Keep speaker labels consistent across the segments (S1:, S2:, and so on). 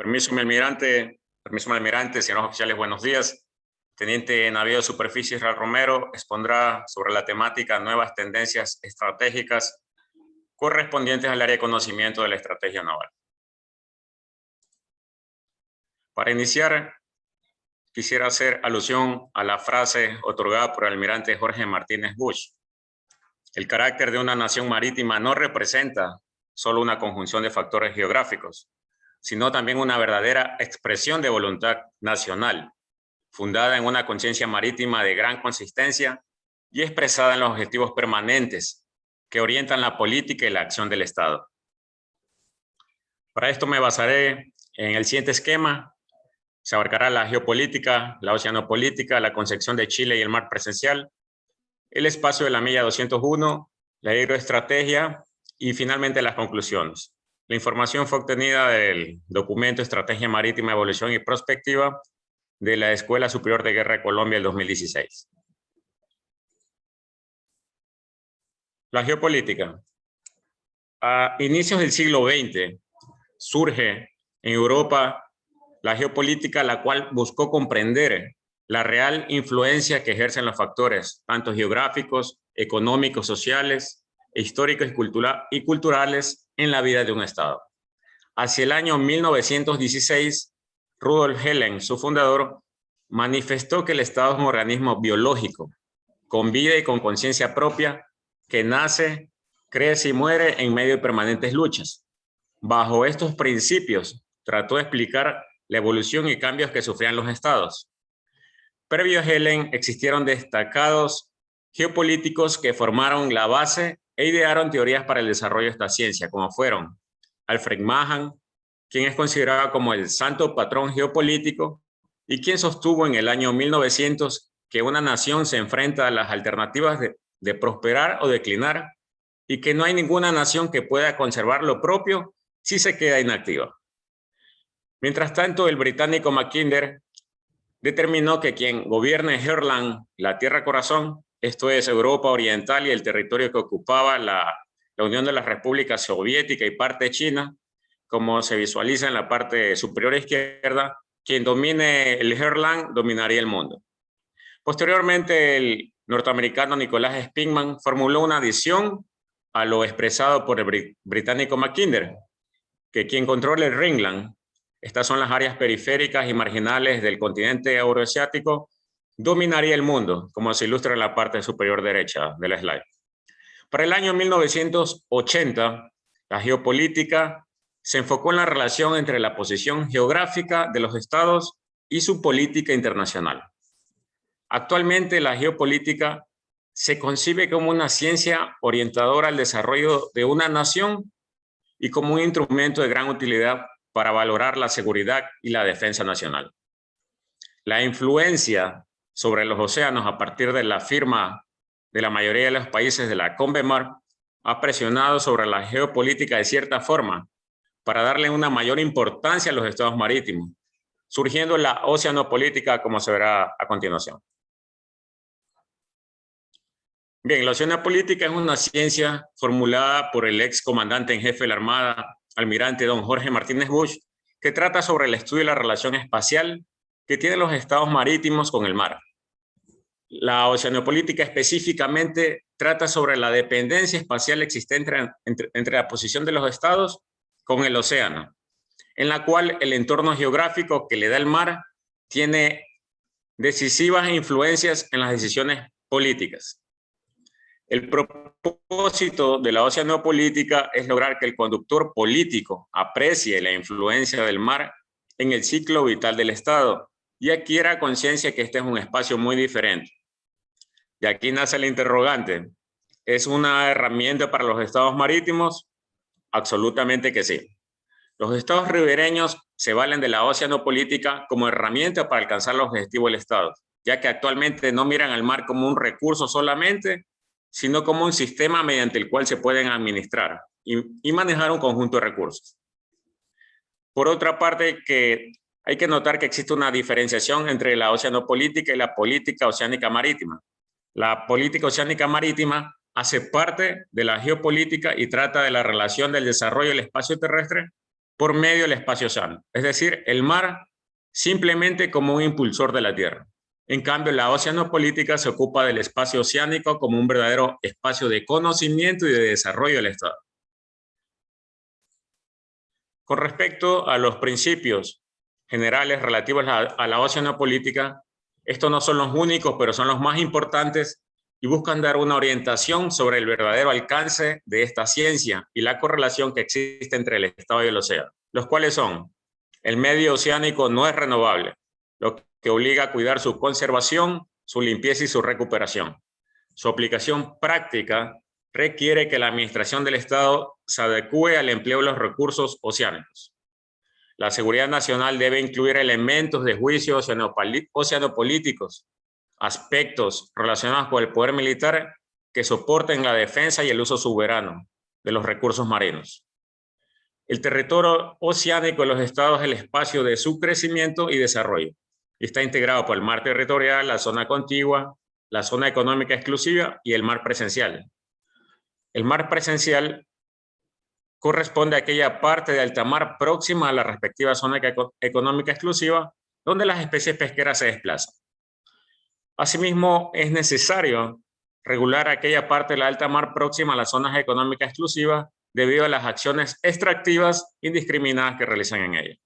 S1: Permiso, mi almirante, señores oficiales, buenos días. Teniente navío de superficie Israel Romero expondrá sobre la temática nuevas tendencias estratégicas correspondientes al área de conocimiento de la estrategia naval. Para iniciar, quisiera hacer alusión a la frase otorgada por el almirante Jorge Martínez Bush. El carácter de una nación marítima no representa solo una conjunción de factores geográficos, sino también una verdadera expresión de voluntad nacional, fundada en una conciencia marítima de gran consistencia y expresada en los objetivos permanentes que orientan la política y la acción del Estado. Para esto me basaré en el siguiente esquema. Se abarcará la geopolítica, la oceanopolítica, la concepción de Chile y el mar presencial, el espacio de la milla 201, la hidroestrategia y finalmente las conclusiones. La información fue obtenida del documento Estrategia Marítima, Evolución y Prospectiva de la Escuela Superior de Guerra de Colombia del 2016. La geopolítica. A inicios del siglo XX surge en Europa la geopolítica, la cual buscó comprender la real influencia que ejercen los factores, tanto geográficos, económicos, sociales, históricos y culturales en la vida de un Estado. Hacia el año 1916, Rudolf Helen, su fundador, manifestó que el Estado es un organismo biológico, con vida y con conciencia propia, que nace, crece y muere en medio de permanentes luchas. Bajo estos principios, trató de explicar la evolución y cambios que sufrían los estados. Previo a Helen, existieron destacados geopolíticos que formaron la base e idearon teorías para el desarrollo de esta ciencia, como fueron Alfred Mahan, quien es considerado como el santo patrón geopolítico y quien sostuvo en el año 1900 que una nación se enfrenta a las alternativas de prosperar o declinar y que no hay ninguna nación que pueda conservar lo propio si se queda inactiva. Mientras tanto, el británico Mackinder determinó que quien gobierne Herland, la Tierra Corazón, esto es Europa Oriental y el territorio que ocupaba la Unión de las Repúblicas Soviética y parte de China, como se visualiza en la parte superior izquierda, quien domine el Herland dominaría el mundo. Posteriormente, el norteamericano Nicolás Spinman formuló una adición a lo expresado por el británico Mackinder, que quien controle el Ringland, estas son las áreas periféricas y marginales del continente euroasiático, dominaría el mundo, como se ilustra en la parte superior derecha del slide. Para el año 1980, la geopolítica se enfocó en la relación entre la posición geográfica de los estados y su política internacional. Actualmente, la geopolítica se concibe como una ciencia orientadora al desarrollo de una nación y como un instrumento de gran utilidad para valorar la seguridad y la defensa nacional. La influencia sobre los océanos a partir de la firma de la mayoría de los países de la CONVEMAR ha presionado sobre la geopolítica de cierta forma para darle una mayor importancia a los estados marítimos, surgiendo la oceanopolítica, como se verá a continuación. Bien, la oceanopolítica es una ciencia formulada por el ex comandante en jefe de la Armada, almirante don Jorge Martínez Bush, que trata sobre el estudio de la relación espacial que tienen los estados marítimos con el mar. La oceanopolítica específicamente trata sobre la dependencia espacial existente entre la posición de los estados con el océano, en la cual el entorno geográfico que le da el mar tiene decisivas influencias en las decisiones políticas. El propósito de la oceanopolítica es lograr que el conductor político aprecie la influencia del mar en el ciclo vital del Estado y adquiera conciencia que este es un espacio muy diferente. Y aquí nace el interrogante: ¿es una herramienta para los estados marítimos? Absolutamente que sí. Los estados ribereños se valen de la oceanopolítica como herramienta para alcanzar los objetivos del Estado, ya que actualmente no miran al mar como un recurso solamente, sino como un sistema mediante el cual se pueden administrar y manejar un conjunto de recursos. Por otra parte, hay que notar que existe una diferenciación entre la oceanopolítica y la política oceánica marítima. La política oceánica marítima hace parte de la geopolítica y trata de la relación del desarrollo del espacio terrestre por medio del espacio oceánico, es decir, el mar simplemente como un impulsor de la Tierra. En cambio, la oceanopolítica se ocupa del espacio oceánico como un verdadero espacio de conocimiento y de desarrollo del Estado. Con respecto a los principios generales relativos a la oceanopolítica, estos no son los únicos, pero son los más importantes y buscan dar una orientación sobre el verdadero alcance de esta ciencia y la correlación que existe entre el Estado y el océano, los cuales son: el medio oceánico no es renovable, lo que obliga a cuidar su conservación, su limpieza y su recuperación. Su aplicación práctica requiere que la administración del Estado se adecue al empleo de los recursos oceánicos. La seguridad nacional debe incluir elementos de juicio oceanopolíticos, aspectos relacionados con el poder militar que soporten la defensa y el uso soberano de los recursos marinos. El territorio oceánico de los estados es el espacio de su crecimiento y desarrollo. Está integrado por el mar territorial, la zona contigua, la zona económica exclusiva y el mar presencial. El mar presencial corresponde a aquella parte de alta mar próxima a la respectiva zona económica exclusiva donde las especies pesqueras se desplazan. Asimismo, es necesario regular aquella parte de la alta mar próxima a las zonas económicas exclusivas debido a las acciones extractivas indiscriminadas que realizan en ella.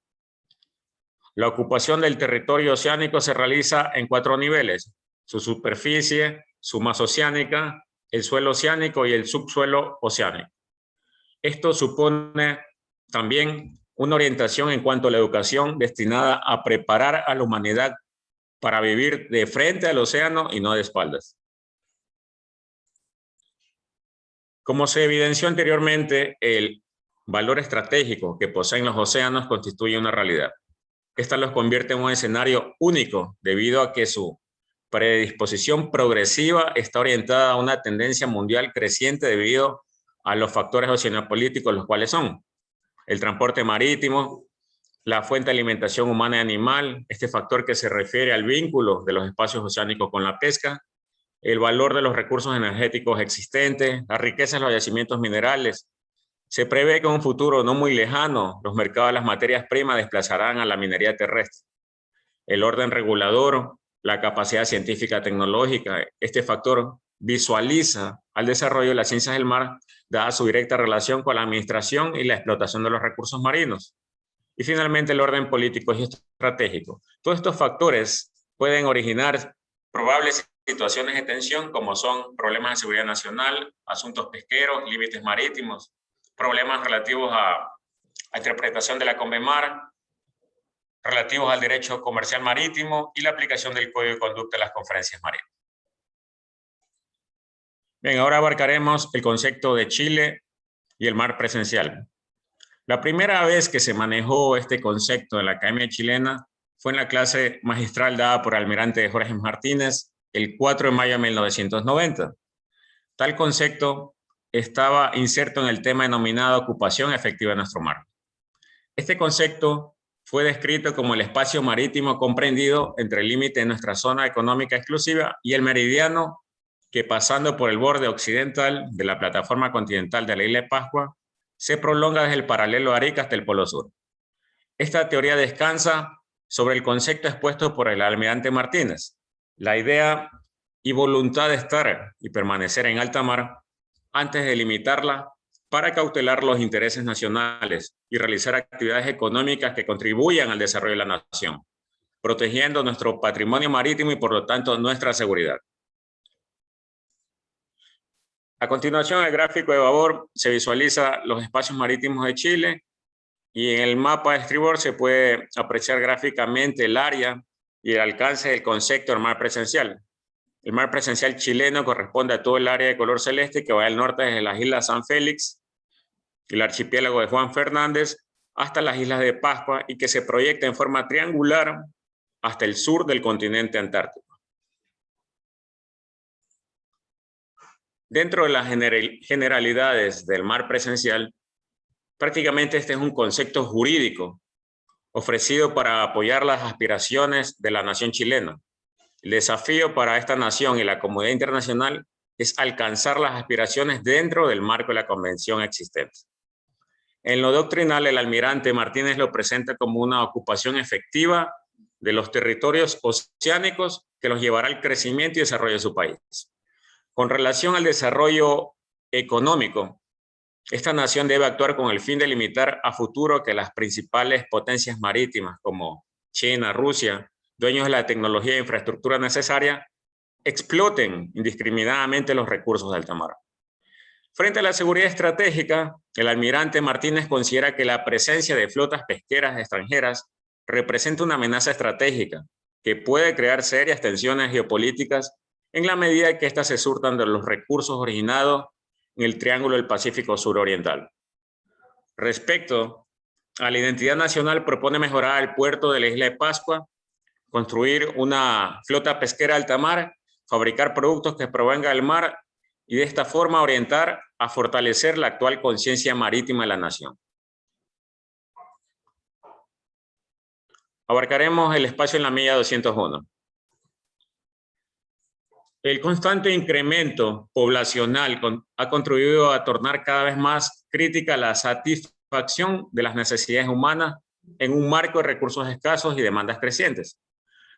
S1: La ocupación del territorio oceánico se realiza en 4 niveles: su superficie, su masa oceánica, el suelo oceánico y el subsuelo oceánico. Esto supone también una orientación en cuanto a la educación destinada a preparar a la humanidad para vivir de frente al océano y no de espaldas. Como se evidenció anteriormente, el valor estratégico que poseen los océanos constituye una realidad. Esta los convierte en un escenario único debido a que su predisposición progresiva está orientada a una tendencia mundial creciente debido a los factores oceanopolíticos, los cuales son el transporte marítimo, la fuente de alimentación humana y animal, este factor que se refiere al vínculo de los espacios oceánicos con la pesca, el valor de los recursos energéticos existentes, la riqueza de los yacimientos minerales. Se prevé que en un futuro no muy lejano los mercados de las materias primas desplazarán a la minería terrestre. El orden regulador, la capacidad científica tecnológica, este factor visualiza al desarrollo de las ciencias del mar, dada su directa relación con la administración y la explotación de los recursos marinos. Y finalmente el orden político y estratégico. Todos estos factores pueden originar probables situaciones de tensión como son problemas de seguridad nacional, asuntos pesqueros, límites marítimos, problemas relativos a interpretación de la CONVEMAR, relativos al derecho comercial marítimo y la aplicación del Código de Conducta de las conferencias marítimas. Bien, ahora abarcaremos el concepto de Chile y el mar presencial. La primera vez que se manejó este concepto en la Academia Chilena fue en la clase magistral dada por el almirante Jorge Martínez el 4 de mayo de 1990. Tal concepto estaba inserto en el tema denominado ocupación efectiva de nuestro mar. Este concepto fue descrito como el espacio marítimo comprendido entre el límite de nuestra zona económica exclusiva y el meridiano que, pasando por el borde occidental de la plataforma continental de la isla de Pascua, se prolonga desde el paralelo de Arica hasta el Polo Sur. Esta teoría descansa sobre el concepto expuesto por el almirante Martínez, la idea y voluntad de estar y permanecer en alta mar antes de limitarla para cautelar los intereses nacionales y realizar actividades económicas que contribuyan al desarrollo de la nación, protegiendo nuestro patrimonio marítimo y por lo tanto nuestra seguridad. A continuación, en el gráfico de babor se visualiza los espacios marítimos de Chile y en el mapa de estribor se puede apreciar gráficamente el área y el alcance del concepto del mar presencial. El mar presencial chileno corresponde a todo el área de color celeste que va al norte desde las islas San Félix, el archipiélago de Juan Fernández, hasta las islas de Pascua y que se proyecta en forma triangular hasta el sur del continente antártico. Dentro de las generalidades del mar presencial, prácticamente este es un concepto jurídico ofrecido para apoyar las aspiraciones de la nación chilena. El desafío para esta nación y la comunidad internacional es alcanzar las aspiraciones dentro del marco de la convención existente. En lo doctrinal, el almirante Martínez lo presenta como una ocupación efectiva de los territorios oceánicos que los llevará al crecimiento y desarrollo de su país. Con relación al desarrollo económico, esta nación debe actuar con el fin de limitar a futuro que las principales potencias marítimas como China, Rusia, dueños de la tecnología e infraestructura necesaria, exploten indiscriminadamente los recursos de alta mar. Frente a la seguridad estratégica, el almirante Martínez considera que la presencia de flotas pesqueras extranjeras representa una amenaza estratégica que puede crear serias tensiones geopolíticas en la medida que éstas se surtan de los recursos originados en el Triángulo del Pacífico Suroriental. Respecto a la identidad nacional, propone mejorar el puerto de la isla de Pascua, construir una flota pesquera alta mar, fabricar productos que provengan del mar y de esta forma orientar a fortalecer la actual conciencia marítima de la nación. Abarcaremos el espacio en la milla 201. El constante incremento poblacional ha contribuido a tornar cada vez más crítica la satisfacción de las necesidades humanas en un marco de recursos escasos y demandas crecientes.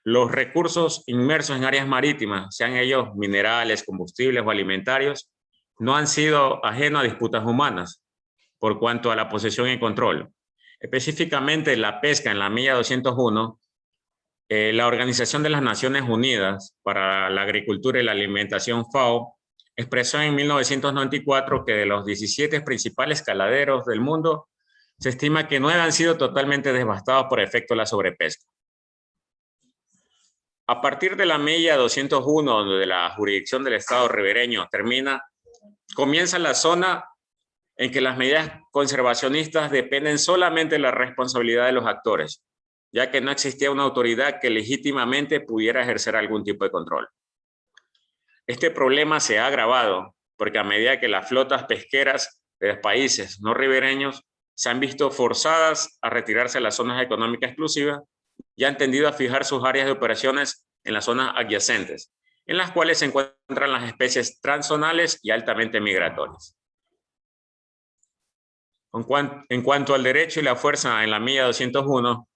S1: Los recursos inmersos en áreas marítimas, sean ellos minerales, combustibles o alimentarios, no han sido ajenos a disputas humanas por cuanto a la posesión y control. Específicamente la pesca en la milla 201, la Organización de las Naciones Unidas para la Agricultura y la Alimentación, FAO, expresó en 1994 que de los 17 principales caladeros del mundo, se estima que 9 han sido totalmente devastados por efecto de la sobrepesca. A partir de la milla 201, donde la jurisdicción del Estado ribereño termina, comienza la zona en que las medidas conservacionistas dependen solamente de la responsabilidad de los actores, ya que no existía una autoridad que legítimamente pudiera ejercer algún tipo de control. Este problema se ha agravado porque a medida que las flotas pesqueras de los países no ribereños se han visto forzadas a retirarse de las zonas económicas exclusivas y han tendido a fijar sus áreas de operaciones en las zonas adyacentes, en las cuales se encuentran las especies transzonales y altamente migratorias. En cuanto al derecho y la fuerza en la milla 201,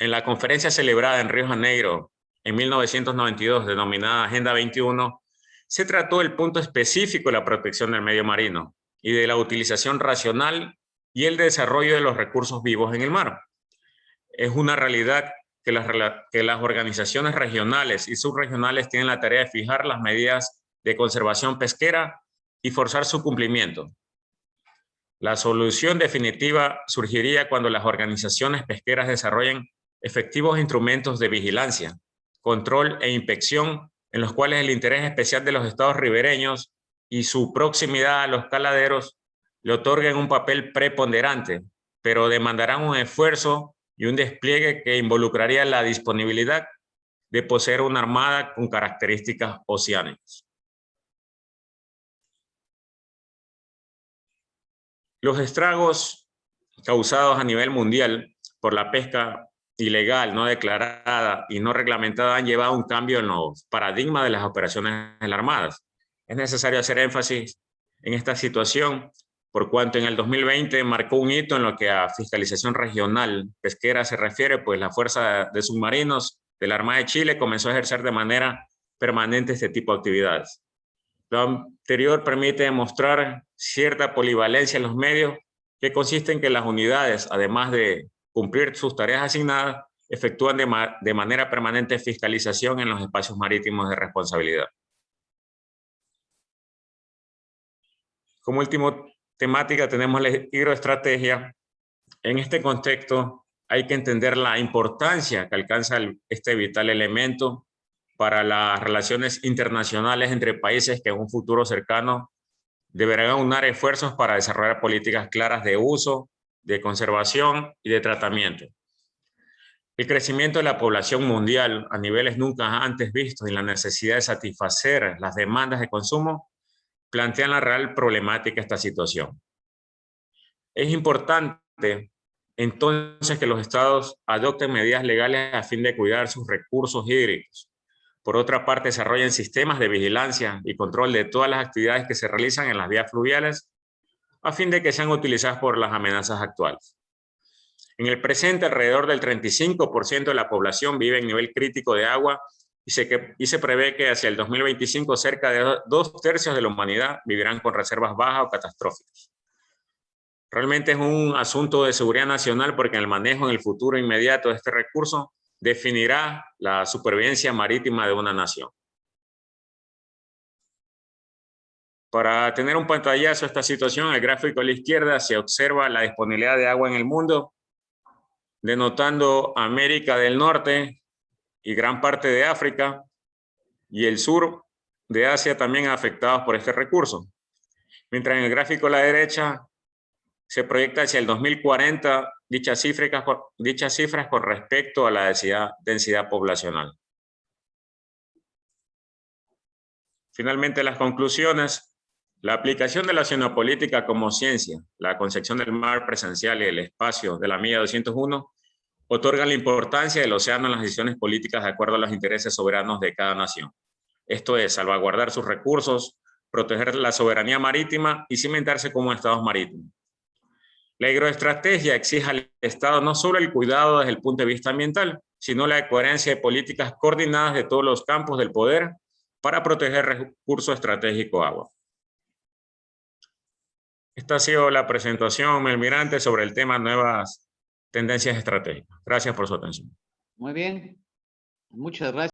S1: en la conferencia celebrada en Río de Janeiro en 1992, denominada Agenda 21, se trató el punto específico de la protección del medio marino y de la utilización racional y el desarrollo de los recursos vivos en el mar. Es una realidad que las organizaciones regionales y subregionales tienen la tarea de fijar las medidas de conservación pesquera y forzar su cumplimiento. La solución definitiva surgiría cuando las organizaciones pesqueras desarrollen efectivos instrumentos de vigilancia, control e inspección en los cuales el interés especial de los estados ribereños y su proximidad a los caladeros le otorguen un papel preponderante, pero demandarán un esfuerzo y un despliegue que involucraría la disponibilidad de poseer una armada con características oceánicas. Los estragos causados a nivel mundial por la pesca ilegal, no declarada y no reglamentada han llevado a un cambio en los paradigmas de las operaciones de las armadas. Es necesario hacer énfasis en esta situación por cuanto en el 2020 marcó un hito en lo que a fiscalización regional pesquera se refiere, pues la Fuerza de Submarinos de la Armada de Chile comenzó a ejercer de manera permanente este tipo de actividades. Lo anterior permite demostrar cierta polivalencia en los medios, que consiste en que las unidades, además de cumplir sus tareas asignadas, efectúan de manera permanente fiscalización en los espacios marítimos de responsabilidad. Como último temática tenemos la hidroestrategia. En este contexto hay que entender la importancia que alcanza este vital elemento para las relaciones internacionales entre países que en un futuro cercano deberán aunar esfuerzos para desarrollar políticas claras de uso, de conservación y de tratamiento. El crecimiento de la población mundial a niveles nunca antes vistos y la necesidad de satisfacer las demandas de consumo plantean la real problemática de esta situación. Es importante entonces que los estados adopten medidas legales a fin de cuidar sus recursos hídricos. Por otra parte, desarrollen sistemas de vigilancia y control de todas las actividades que se realizan en las vías fluviales a fin de que sean utilizadas por las amenazas actuales. En el presente, alrededor del 35% de la población vive en nivel crítico de agua y se prevé que hacia el 2025 cerca de 2/3 de la humanidad vivirán con reservas bajas o catastróficas. Realmente es un asunto de seguridad nacional porque el manejo en el futuro inmediato de este recurso definirá la supervivencia marítima de una nación. Para tener un pantallazo de esta situación, en el gráfico a la izquierda se observa la disponibilidad de agua en el mundo, denotando América del Norte y gran parte de África y el sur de Asia también afectados por este recurso. Mientras en el gráfico a la derecha se proyecta hacia el 2040 dichas cifras con respecto a la densidad poblacional. Finalmente, las conclusiones. La aplicación de la oceanopolítica como ciencia, la concepción del mar presencial y el espacio de la milla 201 otorgan la importancia del océano en las decisiones políticas de acuerdo a los intereses soberanos de cada nación. Esto es, salvaguardar sus recursos, proteger la soberanía marítima y cimentarse como estados marítimos. La agroestrategia exige al Estado no solo el cuidado desde el punto de vista ambiental, sino la coherencia de políticas coordinadas de todos los campos del poder para proteger recurso estratégico agua. Esta ha sido la presentación, almirante, sobre el tema nuevas tendencias estratégicas. Gracias por su atención.
S2: Muy bien. Muchas gracias.